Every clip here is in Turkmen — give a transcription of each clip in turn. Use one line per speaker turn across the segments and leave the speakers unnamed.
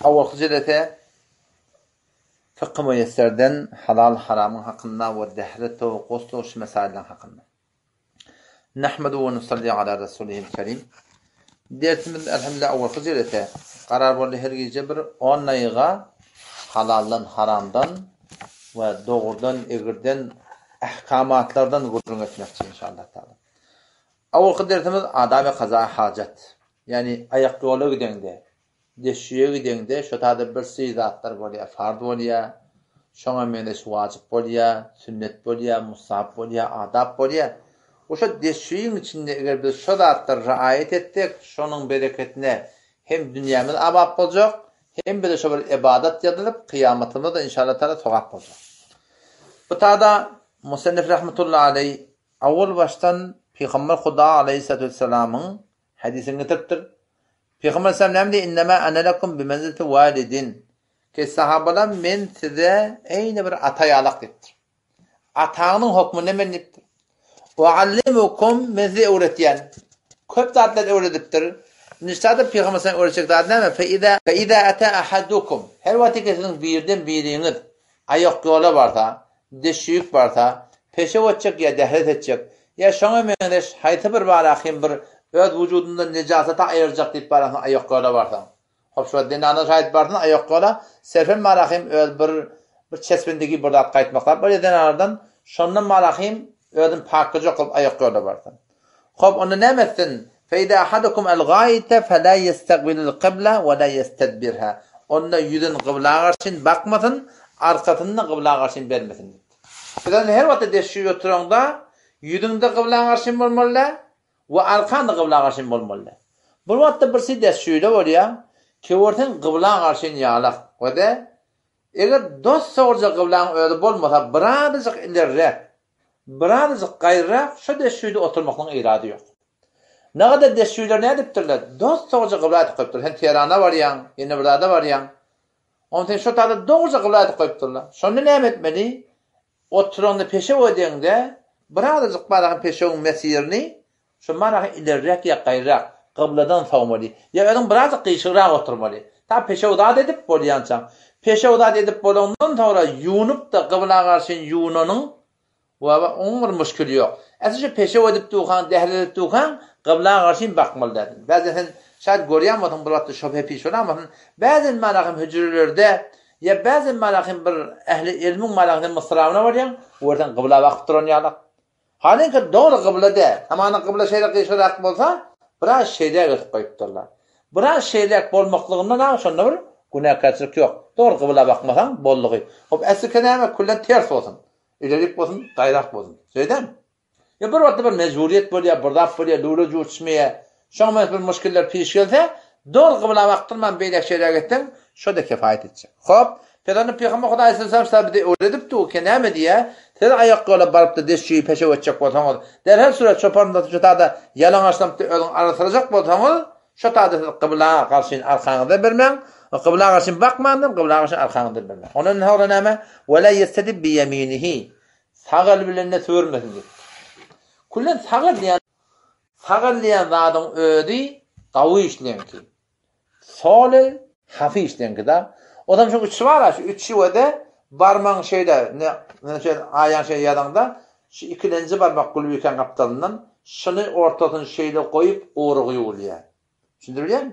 Awal hıcrete fıkhı müyesserden halal haramın hakkında ve dehret ve qostuş meselelerin hakkında. Nahmedu ve nusalli ala Resulihil Kerim. Dersimiz elhamdülillah awal hıcrete karar bolly her gece bir 10 ayga halaldan haramdan ve doğrudan egirden ahkamatlardan gurrun etmekçi inşallah taala. Awal hıcretimiz adab-ı kaza hacet. Yani ayak yolu gidende, deşiye gidende şu tadı bir sizatlar bolya, fard bolya, şoňa menes wajyp bolya, sünnet bolya, musab bolya, adab bolya. Oşa deşiýiň içinde eger biz şu zatlar raayet etdik, şonuň bereketine hem dünýämiz abad boljak, hem de şu bir ibadat ýadylyp kıyamatymyzda da inşallah taala sogap boljak. Bu taada musannif rahmetullahi aleyh awal baştan Peygamber Huda aleyhissalatu vesselam'ın hadisini getiripdir. Peygamber sallallahu aleyhi ve sellem innema ana lakum bimenzileti validin. Ki sahabalar men size eyni bir atayalak dipdir. Atağının hukmu ne men dipdir. Ve allimukum mezi öğretiyen. Köp zatlar öğretipdir. Niştada Peygamber sallallahu aleyhi ve sellem öğretecek fe iza ata ahadukum. Her vakit birden biriniz ayak yola varsa, deşiyük varsa, peşe వచ్చacak ya dehret edecek. Ya şoňa meňeş haýty bir barahim bir öz vücudunda nejasata ayıracak diýip barahim ayak yola varsa. Hop şu dinana şahit bardan ayak yola serfen barahim öz bir çespendigi bir zat gaýtmaklar. Bir denardan şondan barahim özün paklyjy kılıp ayak yola varsa. Hop onu nämetsin? Fe-ida ahadukum el-gayte fe-la yestaqbilul qibla we la yestadbirha. Onda yüzün kıblağa karşın bakmasın, arkasını kıblağa karşın vermesin. Bizden her wagt deşiýip oturanda yüzünde kıblağa karşın bolmaly we arkanda kıblağa karşın bolmaly. Bu wagtda birsi deşiýde bolýar ki ortan kıblağa karşın ýalak we de eger dost sorja kıblağa öýde bolmasa birazjyk ilerräk, birazjyk gaýrak şu deşiýde oturmakyň irady ýok. Nagada deşiýler nädipdirler? Dost sorja kıblağa goýupdyr. Hem Teherana barýan, ýene burada barýan. Ondan şu taada doğruca kıblağa goýupdyrlar. Şonu näme etmeli? Oturanda peşe ödende birazjyk baragyn peşeň mesirini şu maragy ilerräk ýa gaýrak kıbladan sawmaly. Ya adam birazjyk gyşyrak oturmaly. Ta peşe udat edip bolýança. Peşe udat edip bolandan sonra ýunup da kıblağa garşy ýunanyň we oňur müşkili ýok. Äsli peşe edip duhan, dehlet duhan kıblağa garşy bakmaly dedi. Bäzän şaýat görýän bolsam bir wagt şöhbe piş bolan, bäzän maragym hüjrelerde ya bäzän maragym bir ähli ilmiň maragym mısrawyna barýan, ordan kıbla bakyp duran ýalak. Halinki dogry kıblada, hamana kıbla şeýle gyşyrak bolsa, biraz şeýle geçip goýupdyrlar. Biraz şeýlek bolmaklygyndan şonda bir günäkçilik ýok. Dogry kıbla bakmasaň boldugy. Hop äsli kenäme kullan ters bolsun. İlerik bolsun, gaýrak bolsun. Şeýdem. Ya bir wagt bir mejburiyet bolýar, burdap bolýar, lulu juçmeye. Şoňa bir müşkiller piş gelse, dogry kıbla baktyrman beýle şeýle getdim, şo da kefaýet etjek. Hop, Peygamber Huda aleyhisselam sabide öğretipdi o kenäme diýe, siz ayak yola baryp da deşiýi peşe geçjek bolsaňyz, derhal suret çoparynda şu taada ýalan açlamda özüň arasyrajak bolsaňyz, şu taada kıblağa garşy arkaňyza bermeň, kıblağa garşy bakmandan, kıblağa garşy arkaňyza bermeň. Onuň hawla näme? Ve la yestadib bi yaminihi. Sagal bilen törmesin. Kullan sagal diýen zadyň özi gawy işlenki. Sole hafi işlenki da. Odam şu üçü var, şu üçü wede barmaň şeýle, ne şey aýan şey ýadanda, şu ikilenji barmak gulbyken gapdalyndan şunu ortasyny şeýle goýup orugy ýolýar. Düşündirýärmi?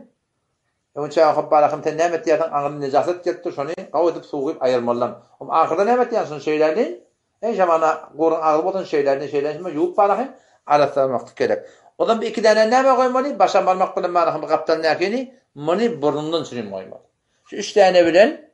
Önçe ahap barahym te nämet ýatan aňyny nejasat ketdi, şonu gawadyp suwup aýyrmalan. Ahyrda nämet ýansyn şeýlerni, jamana gorun agyr bolan şeýlerni ýuwup barahym arasamak gerek. Odam bir iki däne näme goýmaly? Başa barmak bilen barahym gapdalyn näkeni, muny burnundan sürün goýmaly. Şu üç tane bilen,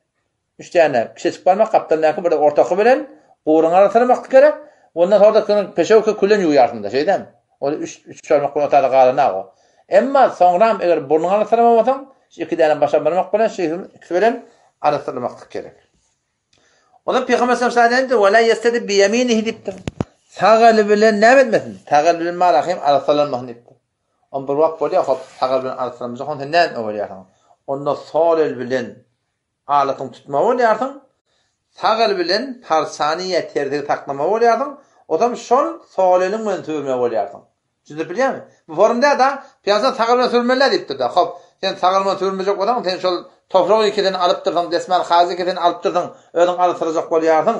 kiçik barmak kaptanlarını burada ortağı bilen uğrun arasırmak gerek. Ondan sonra da peşevke küllen yuyarsında şeyden. O üç barmak bunu otada qalana o. Emma sonram eğer burnun arasırmamasan, iki tane başa barmak bilen ikisi bilen arasırmak gerek. Ondan Peygamber sallallahu aleyhi ve sellem ve la yestedib bi yaminihi diptir. Sağal bilen ne etmesin? Sağal bilen marahim arasırmak diptir. On bir vakt bolýar, hop sağal bilen arasırmak on näme bolýar? Onda solel bilen alatyň tutma bolýardyň. Sagal bilen parsaniýe terdiği taklama bolýardyň. Odam şol solelin bilen töwme bolýardyň. Düşünüp bilýärmi? Bu formda da piýaza sagal bilen sürmeler diýipdir da. Hop, sen sagal bilen sürmejek bolan, sen şol Toprağı ikiden alıp durdun, desmal hazı ikiden alıp durdun, ödün alısıracak bolýarsın.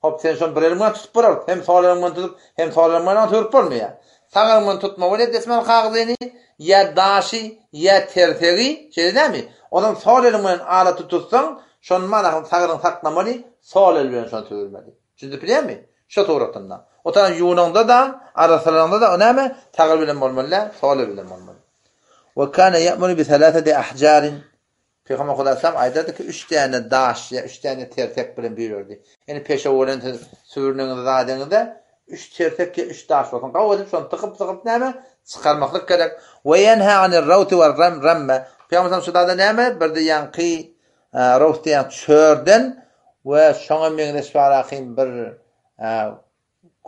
Hop sen şon bir elmen tutup bolar, hem sol elmen tutup, hem sol elmen tutup bolmaýar. Sağ elmen tutma bolýar desmal hazyny ya daşy ya tertegi, şeýdemi? Odan sol elmen ala tutsan, şon mana sağırın saklamaly, sol elmen şon töwürmeli. Çünki bilemi? Şo toratynda. Otan yuwunanda da, aralarında da önemi tağır bilen bolmaly, sol bilen bolmaly. Ve kana ya'muru bi thalathati ahjarin. Peygamber Aleyhisselam aydadı ki 3 tane daş ya 3 tane tertek bilen buyurdu. Yani peşe olan sürünün zadında 3 tertek ya 3 daş olsun. Qawudup şonu tıkıp näme çıkarmaklık gerek. Ve yenha anir rawti ve ramme. Peygamber şurada näme bir de yanqi rawtiyan çörden ve şoňa meňdeş baraqym bir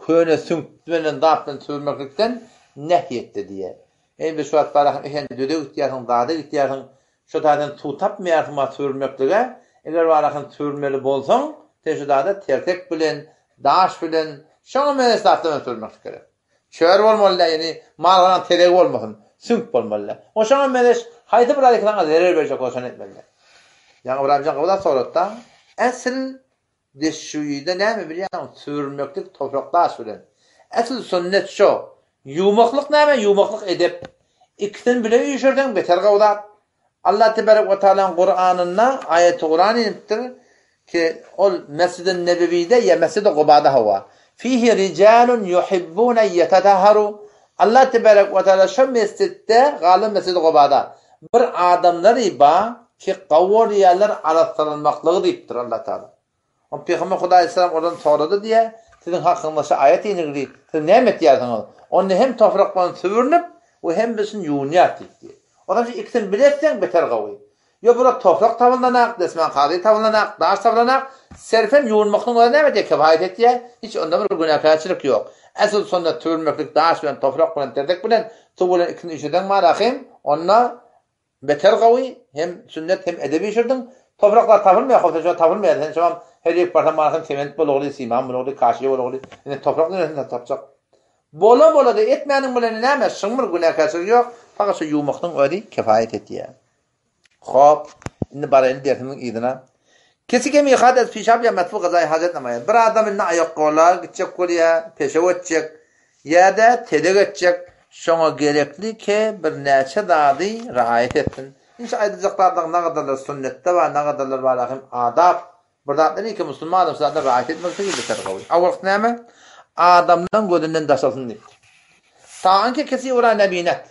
köne sünk bilen dapdan sürmeklikden nehyetdi diye. Biz şu at baraqym ehen düdü ihtiýarsyň zady ihtiýarsyň şu tadan tutap meyartıma sürmeklige, eger baraqın sürmeli bolsaň, teşdada tertek bilen, daş bilen, şoňa menes dapdan sürmek gerek. Çör bolmaly, yani malgaran terek bolmasyn, sünk bolmaly. O şoňa menes haýdy bir alykdan zarar berjek bolsan etmeli. Yani Ibrahimcan gowda soratda, asl deşüýde näme bilýän sürmeklik toprakdaş bilen. Asl sünnet şo, yumaklyk näme? Yumaklyk edep. İkiden bile ýeşerden beter gowda. Allah Tebarek ve Teala'nın Kur'an'ında ayet-i Kur'an iniptir ki ol Mescid-i Nebevi'de ya Mescid-i Kuba'da hava. Fihi ricalun yuhibbune yetetahharu. Allah Tebarek ve Teala şu mescidde galim Mescid-i Kuba'da bir adamlar iba ki qavvaliyalar araslanmaklığı deyiptir Allah Teala. O Peygamber Huda Aleyhisselam oradan soradı diye sizin hakkında ayet inirdi. Siz ne etdiýärsiniz? Onu hem toprakdan süvürnüp ve hem bizim yuğuniyat diye. Adam şu ikisini biletsen beter gawy. Yo bura toprak tabalanak, desman qady tabalanak, daş tabalanak, serfen yuğunmaklyň näme diýip kifayet etdiýär. Hiç onda bir günahkarçylyk ýok. Asıl sonda türmeklik daş bilen toprak bilen tertek bilen tu bilen ikisini işeden marahim, onna beter gawy hem sünnet hem edebi işirdiň. Topraklar tapylmaýar, howta tapylmaýar. Sen şoňam her iki parça marahim sement bolagly, siman bolagly, kaşy bolagly. Ene toprak nereden tapjak? Bola da etmeýäniň bilen näme şyňmyr günahkarçylyk ýok. Fakat şu yumaklyň ödi kifayet etdiýär. Hop, indi barany dersiň ýerine. Kesike mi hadat pişap ya matfu gazay hajat namaýar. Bir adam indi aýak golar, gitjek bolýar, peşe ötjek, ýa-da tedek etjek. Şoňa gerekli ki bir näçe dady raýat etsin. Inşa aýdyjaklardan nagadarlar sünnetde we nagadarlar barahym adab. Bir zatly ki musulman adam zaten raýat etmekde beter gawy. Awal näme? Adamdan gözünden daşalsın diýip. Taňky kesi ora nebinat.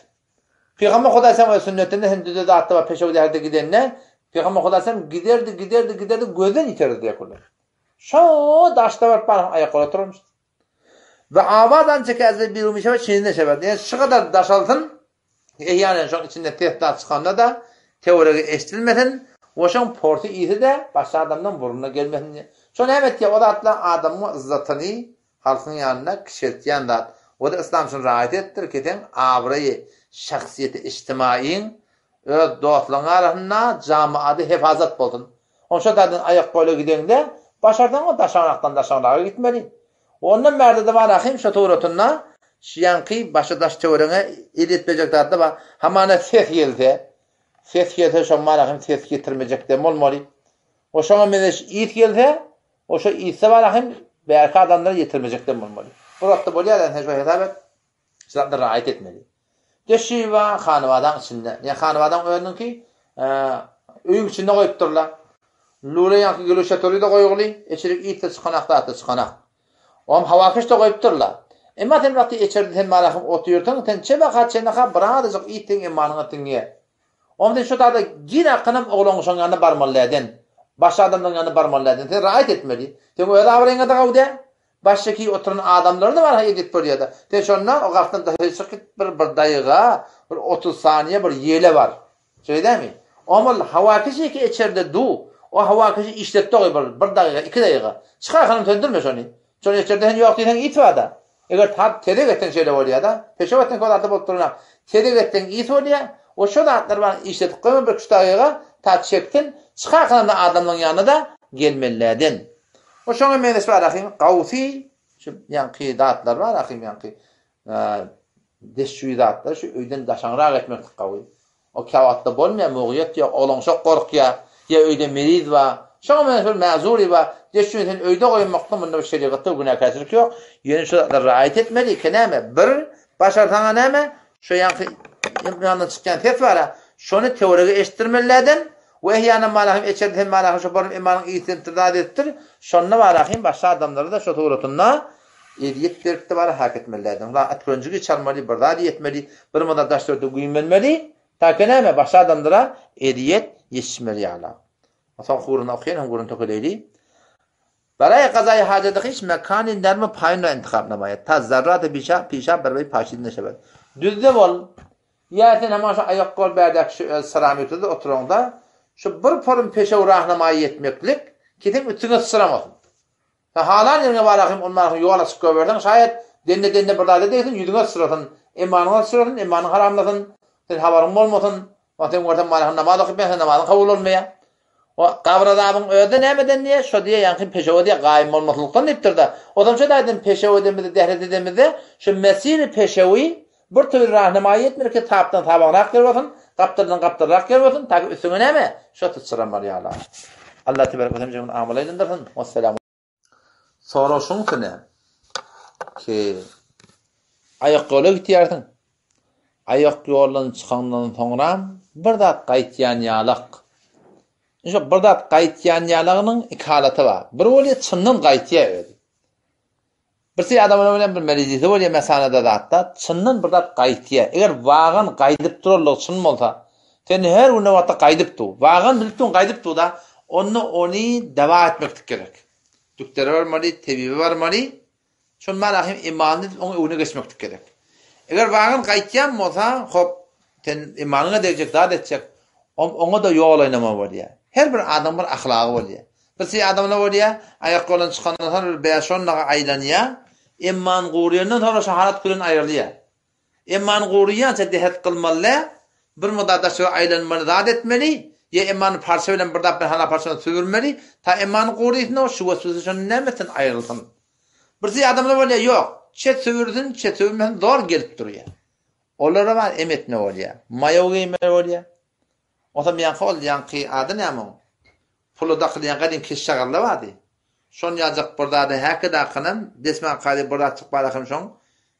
Peygamber Huda Aleyhisselam sünnetinde hindide de hatta peşevlerde gidenler Peygamber Huda Aleyhisselam giderdi gözden iterdi diye kullar. Şo daşta var par ayaklara oturmuş. Ve avadan çekezde bir umişe ve çininde şeber. Yani şu kadar daşaltın yani şu içinde tehdit çıkanda da teoriye eşitilmeden o şan portu iyisi de başka adamdan burnuna gelmeden. Şu evet ya o da atla adamı izzatını halkın yanına kişiltiyen de o da İslam için rahat ettir ki avrayı şahsiyeti içtimaiyin dostluğun arasında camiada hifazat boldun. Onun şu da ayak koyla gidende başardan o daşanaktan gitmeli. Ondan merdede var ahim şu tuğratunna şiyanki başadaş teorine iletmeyecekler de var. Hamana ses gelse şu malahim ses getirmeyecek de olmalı. O şuna medeş it gelse o şu ise var ahim belki adamları getirmeyecek de olmalı. Burada böyle yani hesap hesabet zaten rahat etmeli. Deşi ve hanıvadan içinde. Yani hanıvadan öğrendin ki öýüň içinde koyup durlar. Lule yankı gülü şatörü de koyuğlu. Eçirik iyikte çıkanakta atı çıkanak. Oğum havakış da koyup durlar. Emma sen vakti eçerdi sen malakım otuyurtun. Sen çebe kaçenaka bırakacak iyitin imanını tingiye. Oğum sen şu da gir akınım oğlunuşun yanına barmalıydın. Başka adamların yanına barmalıydın. Sen rahat etmeli. Sen o yada avrayına da kavde. Baştaki oturan adamları da var edip böyle da. Te şondan o gaftan da çıkıp bir daýyga, bir 30 saniye bir yele var. Şeýdemi? Omul hawakişi ki içeride du. O hawakişi işletdi bir daýyga, 2 daýyga. Çıkar hanım söndürme şonu. Şonu içeride hen ýok diýen itwada. Eger tat terek etden şeýle bolýar da. Peşewatdan kodaty bolup durna. Terek etden it bolýar. O şu da atlar var işletip goýma bir 3 daýyga tat çektin. Çıkar hanım adamlaryň ýanyna da gelmelilerden. O şoňa menes var ahim qawsi şu ýanky datlar var ahim ýanky deşüýdatlar şu öýden daşanrak etmek qawy. O kawatda bolmaýan mogyýet ýok, olonşok gorkya. Ya öyde merid wa. Şoňa meşhur mazuri wa. Deşüňden öyde goýmakda munda bir şeriatda günäkäçilik ýok. Ýöne şular raýat etmeli kenäme? Bir başartaňa näme? Şo ýanky ýandan çykýan fetwara, şonu teoriýaga eşitdirmelilerden we ehyana malahym eçerden malahym şo bar imanyň ýetim tirdad etdir. Şonda barahym başga adamlara da şo toğrutunda ediyet beripdi bar hak etmelilerden. Ular atkönjügi çalmaly, birdad etmeli, bir moda daşdyrdy güýmenmeli. Takenäme başga adamlara ediyet ýetişmeli ýala. Asan guruna okyan gurun tökeleyli. Baraya qazayı hacada hiç mekanin dermi payına intikab namaya. Ta zarrat-ı pişa berbey paşidin neşebet. Düzde bol. Yatin ama şu ayak kol berdak şu seramikde oturanda şu bir form peşe rahnamayı yetmeklik kitim ütüne sıramasın. Ta halan yerine barahim onların yola çıkıyor verden şayet denne burdayla deysin yüzüne sıratın. İmanına sıratın, imanını haramlasın. Sen havarın olmasın. Vaten ortam malahın namaz okuyup ben namazın kabul olmaya. O kavradabın öde nämeden diye şo diye ýanky peşewe diye gaýym bolmaslykdan dipdir da. Odam şo daýdym peşewe demede dehret edemede şo mesiri peşewi bir tür rahnamaýy etmerke tapdan tabagrak gerwatyn, gaptyrdan gaptyrrak gerwatyn, taky üstüne näme? Şo tutsaram bar ýala. Allah tebaraka ve teala amala edindirsin. Wassalam. Sonra şoňkyne ki aýak ýola gitýärdiň. Aýak ýoldan çykandan soňra bir zat gaýtýan ýalak. Şu birdat gaýtýan ýalagynyň iki halaty bar. Bir bolýar çyndan gaýtýar öýdi. Birsi adamlar bilen bir merizisi bolýar mesanada zatda çyndan birdat gaýtýar. Eger wagan gaýdyp durarlyk çyn bolsa, sen her güne wagtda gaýdypdy. Wagan bilipdi gaýdypdy da, ony dawa etmek gerek. Doktor barmady, tebibi barmady. Şol malahym imanyny oňa öňe geçmek gerek. Eger wagan gaýtýan bolsa, hop, sen imanyna derjek, zat etjek. Oňa da ýol oýnama bolýar. Her bir adamın ahlağı bolýar. Birsi adamlar bolýar, aýak golan çykandan soň bir 5-10 naga aýlanýar, imman gurýandan sonra şahadat bilen aýrylýar. Imman gurýança dehet kılmaly, bir mudada şu aýlanmaly zat etmeli, ýa imman parça bilen bir dap hala parçany süýürmeli, ta imman gurýyny şu weswese nämetin aýrylsyn. Birsi adamlar bolýar, ýok, çet süýürdün, çet süýürmän zor gelip durýar. Olara bar emetme bolýar, maýaw giyme bolýar. Otam ýanky ýanky adı näme? Pulu daqylýan gadim keşşagarla bady. Şon ýazak burdada häkde aqynam, desman qady burda çyk barahym şoň.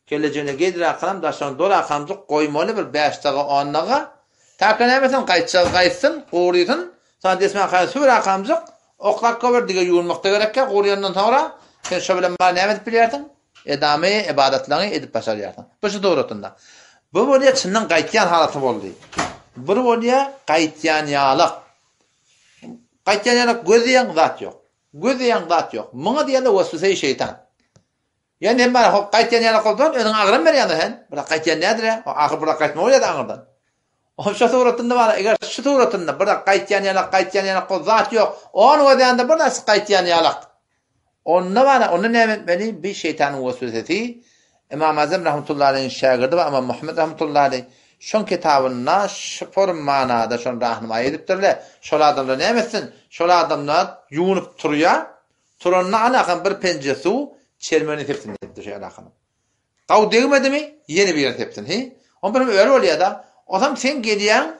Kelejene gedir aqynam da şoň dola aqamjyk goýmaly bir 5 taga 10 naga. Takanamesen gaýtsyn, goýrysyn. Şon desman qady sür aqamjyk, oqlak gober dige ýurmakda gerekkä, goýandan sonra sen şo bilen bana näme edip bilýärdiň? Edame ibadatlaryny edip başarýardyň. Bu şu dogratynda. Bu bolýar çyndan gaýtýan halaty boldy. Bir bolýar gaýtýan ýalak. Gaýtýan ýalak gözýän zat ýok. Gözýän zat ýok. Muňa diýende waswese şeytan. Ýani hem hop gaýtýan ýalak boldan özüň agran berýändir hen. Birak gaýtýan nädir? O ahyr birak gaýtma bolýar aňyrdan. O şu suratynda bar, eger şu suratynda birak gaýtýan ýalak zat ýok. Onu gözýände bir näse gaýtýan ýalak. Onna bar, onu näme etmeli? Bir şeytanyň waswesesi. İmam Azam rahmetullahi alayhi şagirdi we İmam Muhammed rahmetullahi alayhi şon kitabyna şfor manada şon rahnamayy edipdirler. Şol adamlar näme etsin? Şol adamlar ýuwunyp turýar. Turanna anakan bir penje suw çelmeni tepsin dedi şol anakan. Gaw degmedimi? Ýene bir ýere tepsin, he? On bir öýle bolýar da. Adam sen gelýän,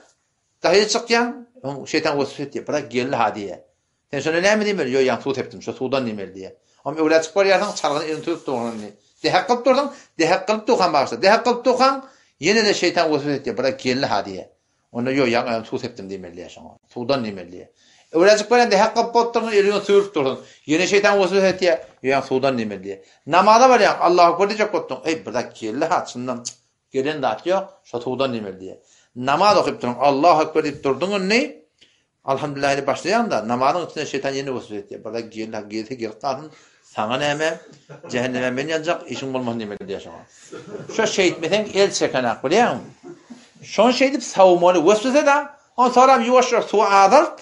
dahy çykýan, şeytan waswese etdi. Birak geldi hadiye. Sen şonu näme diýmeli? Ýok, ýa suw tepdim, şo suwdan diýmeli diýe. Ama öýle çyk barýarsyň, çalgyny elini tutup durýany. Dehek kılıp durdun, dehek kılıp tuğan başla. Dehek kılıp tuğan, yine de şeytan vasfet etti. Bırak geldi hadiye. Onda yok, yan su septim demeliye şuna. Sudan demeliye. Öyləcik böyle dehek kılıp durdun, elini sürüp durdun. Yine şeytan vasfet etti. Yan sudan demeliye. Namada var ya, Allahu Ekber diyecek durdun. Bırak geldi haçından. Gelen de at yok, şu sudan demeliye. Namaz okuyup durun, Allahu Ekber deyip durdun ne? Alhamdülillah başlayan da namazın içinde şeytan yeni vasfet etti. Bırak geldi kalın. Sana näme? Cehenneme men ýanjak, işin bolmaz näme diýär şoňa. Şo şeýitmeden el çekenak bilýän. Şon şeýdip sawmaly weswese da, on soram ýuwaşyk suw adyrt.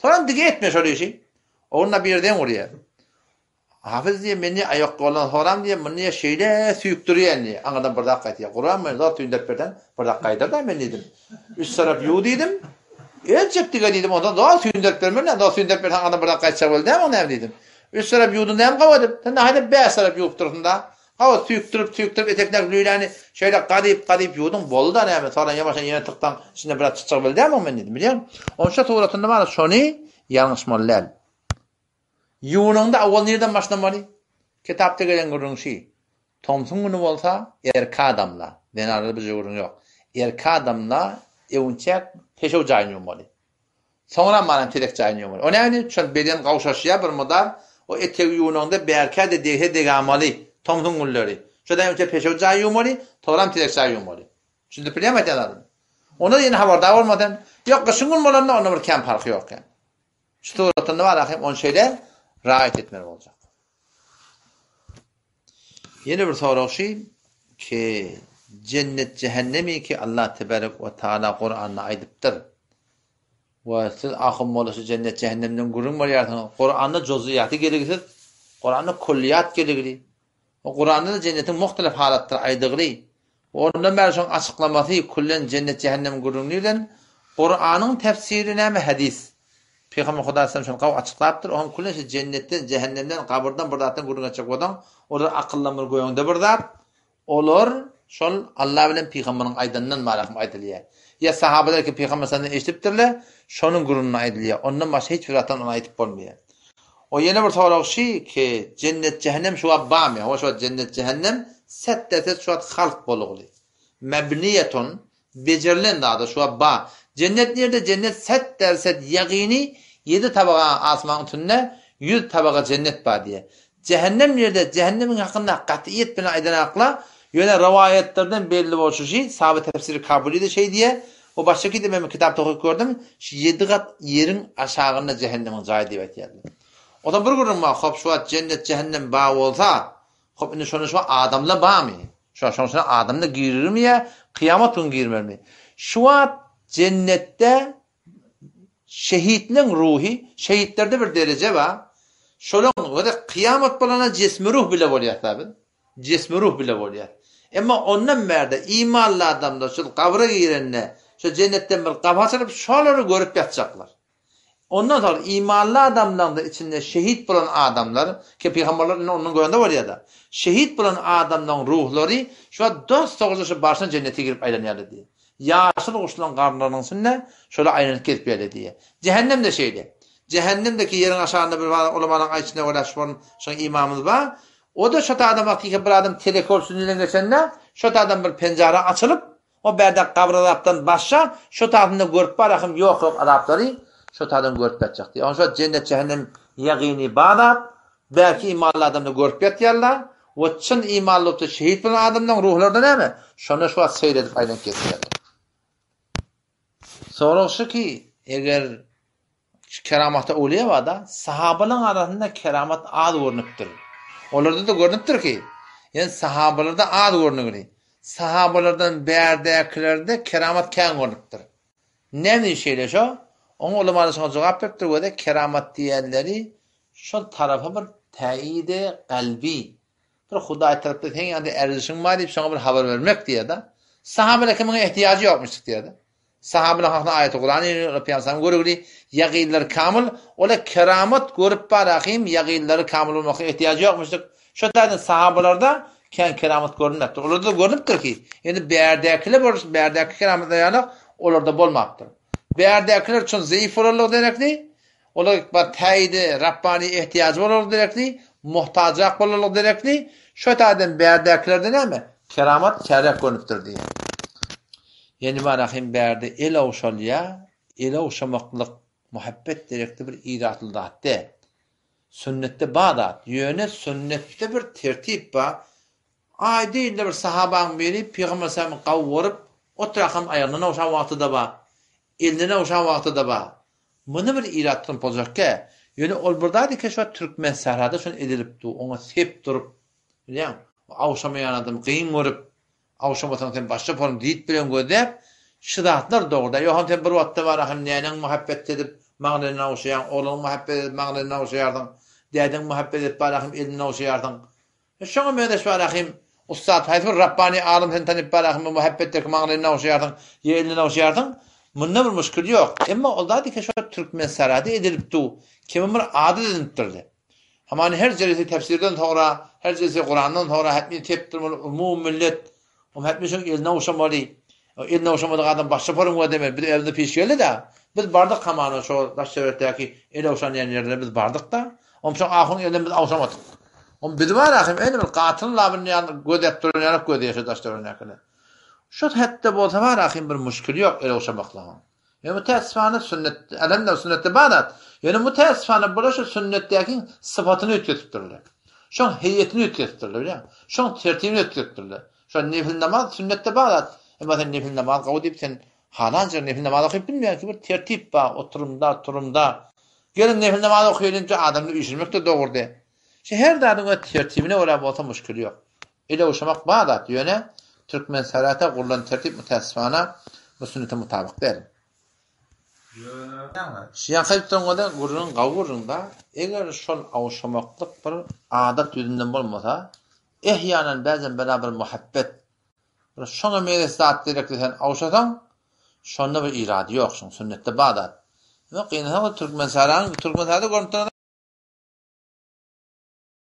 Soram dige etme şol işi. Onda birden urýar. Hafiz diýe meni aýak golan soram diýe meni şeýle süýükdirýän diýe. Aňadan bir dak gaýtýar. Guran men zat tüýndep berden bir dak gaýdyr da men diýdim. Üç tarap ýu diýdim. Elçek dige diýdim, ondan zat tüýndep bermeli, zat tüýndep berden aňadan bir dak gaýtsa boldy, ama näme diýdim. Üç taraf yudun hem gavadım. Sen de haydi 5 taraf yup dursun da. Hava tüyüktürüp etekler lüyleni şöyle kadayıp yudun bolu da ne? Sonra yavaştan yine tıktan içinde biraz çıkacak böyle değil mi ben dedim biliyor musun? Onun için tuğratında var şunu yanlış mollel. Yuğununda avval nereden başlamalı? Kitapta gelen görün şey. Tomsun günü olsa erka adamla. Ben arada bir görün yok. Erka adamla evunçak peşev cayın olmalı. Sonra bana telek cayın olmalı. O ne? Çünkü beden kavşaşıya bir model o etek yuğununda berka de dehe degamalı. Tomsun günleri. Şuradan önce peşev cayın olmalı. Toram telek cayın olmalı. Şimdi bilemedim adam. Ona yine havardar olmadan yok kışın gün molanla ona bir kem farkı yok yani. Şu tuğratında var akım on şeyler rahat etmeli olacak. Yeni bir soru şey ki cennet cehennemi ki Allah tebarek ve taala Kur'an'da aydıptır. Ve siz ahım olası cennet cehennemden gurun var yaratın. Kur'an'da cüz'iyatı gerekir. Kur'an'da kulliyat gerekir. O Kur'an'da cennetin muhtelif halatları aydığıdır. Ondan beri son açıklaması kullen cennet cehennem gurunluğuyla Kur'an'ın tefsirine mi hadis? Peygamber Huda sallallahu aleyhi ve açıklayıptır. Onun kullen cennetten, cehennemden, kabirden birdattan gurun açık odan. Orada akıllamır koyunda birdat. Olur, şol Allah bilen Peygamber'in aydanından malakım aydılıyor. Ya sahabeler ki Peygamber senden eşitiptirler, şonun gurununa aydılıyor. Ondan başka hiç birdattan ona aytıp olmuyor. O yeni bir soru şey ki cennet cehennem şu abbami. O şu cennet cehennem settet şu halk boluğu. Mebniyetun becerilen daha şu abba. Cennet nerede? Cennet set yaqini 7 tabağa asman üstünde 100 tabağa cennet var diye. Cehennem nerede? Cehennemin hakkında katiyet bilen aydan akla yöne rivayetlerden belli bolşu şey sabit tefsiri kabul de şey diye o baştaki de ben kitapta okuyup gördüm. 7 kat yerin aşağısında cehennemin cayı diye aytıyorlar. O da bir görün ma hop şu cennet cehennem bağ olsa hop indi şonu şu adamla bağ mı? Şu adamla girir mi ya? Kıyamet gün girmer mi? Şu cennette şehitlerin ruhi, şehitlerde bir derece var. Şolun öyle kıyamet bulana cismi ruh bile oluyor tabi. Cismi ruh bile oluyor. Ama ondan merde imanlı adamda şu kabra girenle şu cennetten bir kapı açılıp şoları görüp yatacaklar. Ondan sonra imanlı adamların da içinde şehit bulan adamlar ki peygamberlerin onun goyunda var ya da şehit bulan adamların ruhları şu dost doğrusu başına cennete girip aylanıyorlar diye. Yaşıl uçulan karnlarının üstünde şöyle aylanıp gelip böyle diye. Cehennem de şeydi. Cehennemdeki yerin aşağında bir olamanın içinde uğraşmanın şu imamımız var. O da şu adam hakiki bir adam telekol sünnilen geçende şu adam bir pencere açılıp o berdak kabralaptan başa şu tarafında görüp barakım yok Arapları şu adam görüp yatacak diye. Onun için cennet cehennem yaqini bağdat belki imanlı adamda görüp yatıyorlar. O çın imanlı olup da şehit bulan adamdan ruhlardan ne mi? Şunu şu an seyredip aynen kesiyorlar. Sonra şu ki eğer keramata oluyor var da sahabaların arasında keramat az görünüptür. Onlarda da görünüptür ki yani sahabalarda az görünüptür. Sahabalardan berdekilerde keramat kän görünüptür. Ne şeyle şu? Onu ulamalar sana cevap veriptir ve de keramat diyenleri şu tarafa bir teyide kalbi. Bir Huday tarafta ten yani erzişin var deyip sana bir haber vermek diye de sahabeler kimin ihtiyacı yokmuş diye de. Sahabeler hakkında ayet-i Kur'an'ı Peygamber görüyor. Yaqinler kamil, ola keramat görüp barakım yaqinleri kamil olmak ihtiyacı yokmuştuk. Şu tarzda sahabelarda keramat görünmektir. Orada da görünüptür ki yani berdeki keramat dayanık orada bolmaptır. Berdekiler için zayıf olurlar derekli. Olar tayide Rabbani ihtiyacı olurlar derekli. Muhtacak olurlar derekli. Şu tarzda berdekilerde ne mi? Keramat kerek görünüptür diye. Yani manahim berde el avşalya, el avşamaklık muhabbet direkte bir iratlı dağıttı. Sünnette bağdat. Yöne sünnette bir tertip var. Ay değil de bir sahaban biri Peygamber sallallahu kavvarıp oturakam ayağına uşan vakti da var. Eline uşan vakti da var. Bunu bir iratlım olacak ki. Yöne ol buradaydı ki şu Türkmen sahrada şunu edilipti. Ona sep durup. Biliyor musun? Avşamayan adam kıyın vurup. Avşamatan başka form deyip bilen gödep. Şidatlar doğruda. Yohan tem bir vatta var. Hem neyenin muhabbet edip mağdurina avşayan. Oğlun muhabbet edip mağdurina avşayardın. Dedin muhabbet edip barahim eline avşayardın. Şuna mühendes barahim. Ustad hayfur Rabbani alim sen tanip barahim muhabbet edip mağdurina avşayardın. Ya eline avşayardın. Bunda bir müşkül yok. Ama oldaydı ki şu Türkmen sarayda edilipti. Kimin bir adı ediliptirdi. Hemen her cerisi tefsirden sonra, her cerisi Kur'an'dan sonra hepni teptirmeli, umum millet, hepni eline uşamalı. Eline uşamalı adam başka parın var demeli. Bir de evde piş geldi de, biz bardık hamanı şu daşçevetteki ele uşanayan yerlere biz bardık da, şun ahun elinden biz uşamadık. Bir var ahim, en bir katıl labını yani göz ettirin yarak göz yaşa daşçevetteki yakını. Şu hatta bu var ahim bir müşkül yok ele uşamakla. Yani müteessifane sünnet, elhamdülillah sünnette bağdat. Yani müteessifane burada şu sünnetteki sıfatını ötüyorlar. Şu an heyetini ötüyorlar. Şu an tertibini ötüyorlar. Şu an nefil namaz sünnette bağdat. Mesela nefil namaz kavud sen halanca nefil namaz okuyup bilmiyor ki bir tertip var. Oturumda. Gelin nefil namaz okuyunca adamı üşürmek de doğurdu. İşte her dağın tertibine oraya olsa müşkül yok. Ele uşamak bağdat. Yani Türkmen serata kurulan tertip müteessifane bu sünnete mutabık değil. Şiyan kayıptığında gururun kavurunda eğer şol avuşamaklık bir adat yüzünden olmasa ehyanen bazen beraber muhabbet şona meyres zat direkti sen avuşatan şonda bir iradi yok sünnette bağdat. Ve kıyınsa Türkmen sarayı görüntüleri